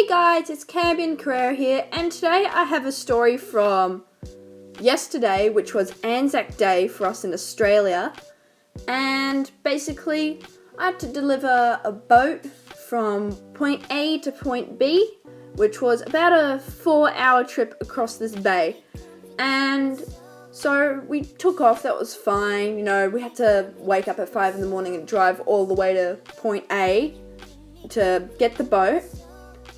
Hey guys, it's Cambion Carrera here, and today I have a story from yesterday, which was Anzac Day for us in Australia. And basically, I had to deliver a boat from point A to point B, which was about a 4-hour trip across this bay. And so we took off, that was fine. We had to wake up at 5 in the morning and drive all the way to point A to get the boat.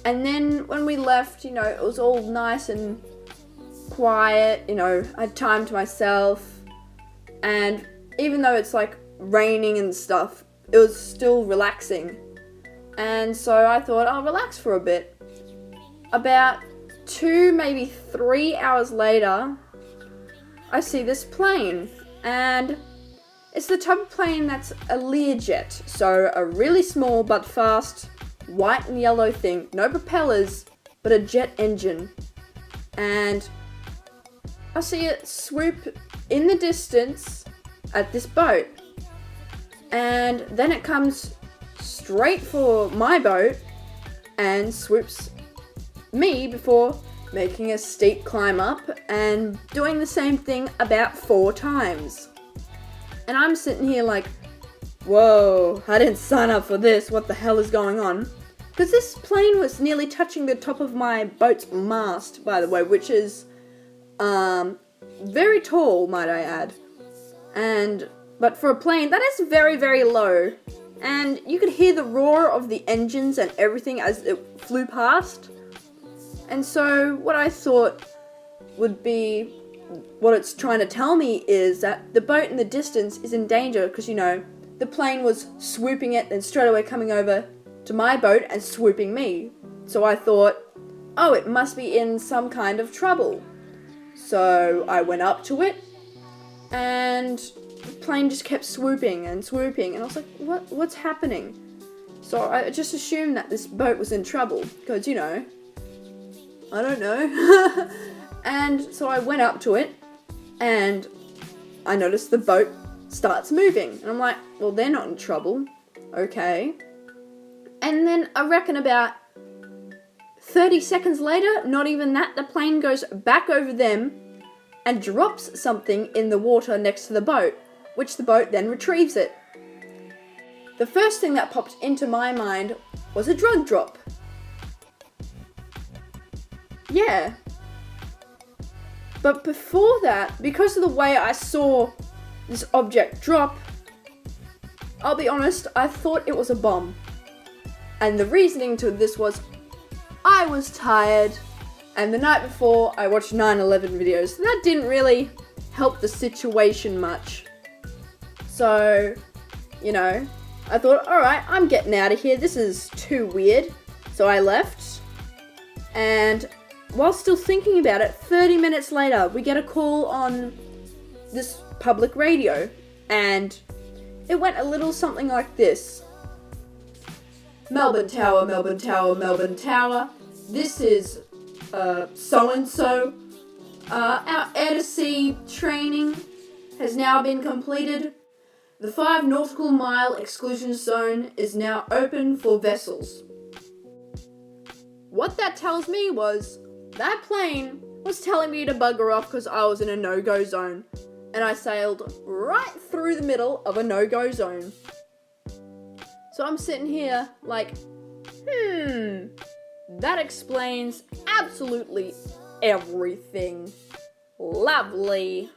And then when we left, it was all nice and quiet, I had time to myself. And even though it's like raining and stuff, it was still relaxing. And so I thought I'll relax for a bit. About 2, maybe 3 hours later, I see this plane. And it's the type of plane that's a Learjet. So a really small but fast white and yellow thing, no propellers, but a jet engine. And I see it swoop in the distance at this boat. And then it comes straight for my boat and swoops me before making a steep climb up and doing the same thing about 4 times. And I'm sitting here like, whoa, I didn't sign up for this, what the hell is going on? Because this plane was nearly touching the top of my boat's mast, by the way, which is very tall, might I add. But for a plane, that is very, very low. And you could hear the roar of the engines and everything as it flew past. And so what I thought would be, what it's trying to tell me is that the boat in the distance is in danger because, the plane was swooping it and straight away coming over to my boat and swooping me. So I thought, oh, it must be in some kind of trouble. So I went up to it and the plane just kept swooping and swooping, and I was like, what's happening? So I just assumed that this boat was in trouble because, I don't know. And so I went up to it and I noticed the boat starts moving. And I'm like, well, they're not in trouble. Okay. And then I reckon about 30 seconds later, not even that, the plane goes back over them and drops something in the water next to the boat, which the boat then retrieves it. The first thing that popped into my mind was a drug drop. Yeah. But before that, because of the way I saw this object drop, I'll be honest, I thought it was a bomb. And the reasoning to this was, I was tired, and the night before I watched 9/11 videos. So that didn't really help the situation much. So, I thought, alright, I'm getting out of here. This is too weird. So I left, and while still thinking about it, 30 minutes later, we get a call on this public radio, and it went a little something like this. Melbourne Tower, Melbourne Tower, Melbourne Tower. This is so-and-so. Our air-to-sea training has now been completed. The 5 nautical mile exclusion zone is now open for vessels. What that tells me was that plane was telling me to bugger off because I was in a no-go zone. And I sailed right through the middle of a no-go zone. So I'm sitting here like, that explains absolutely everything. Lovely.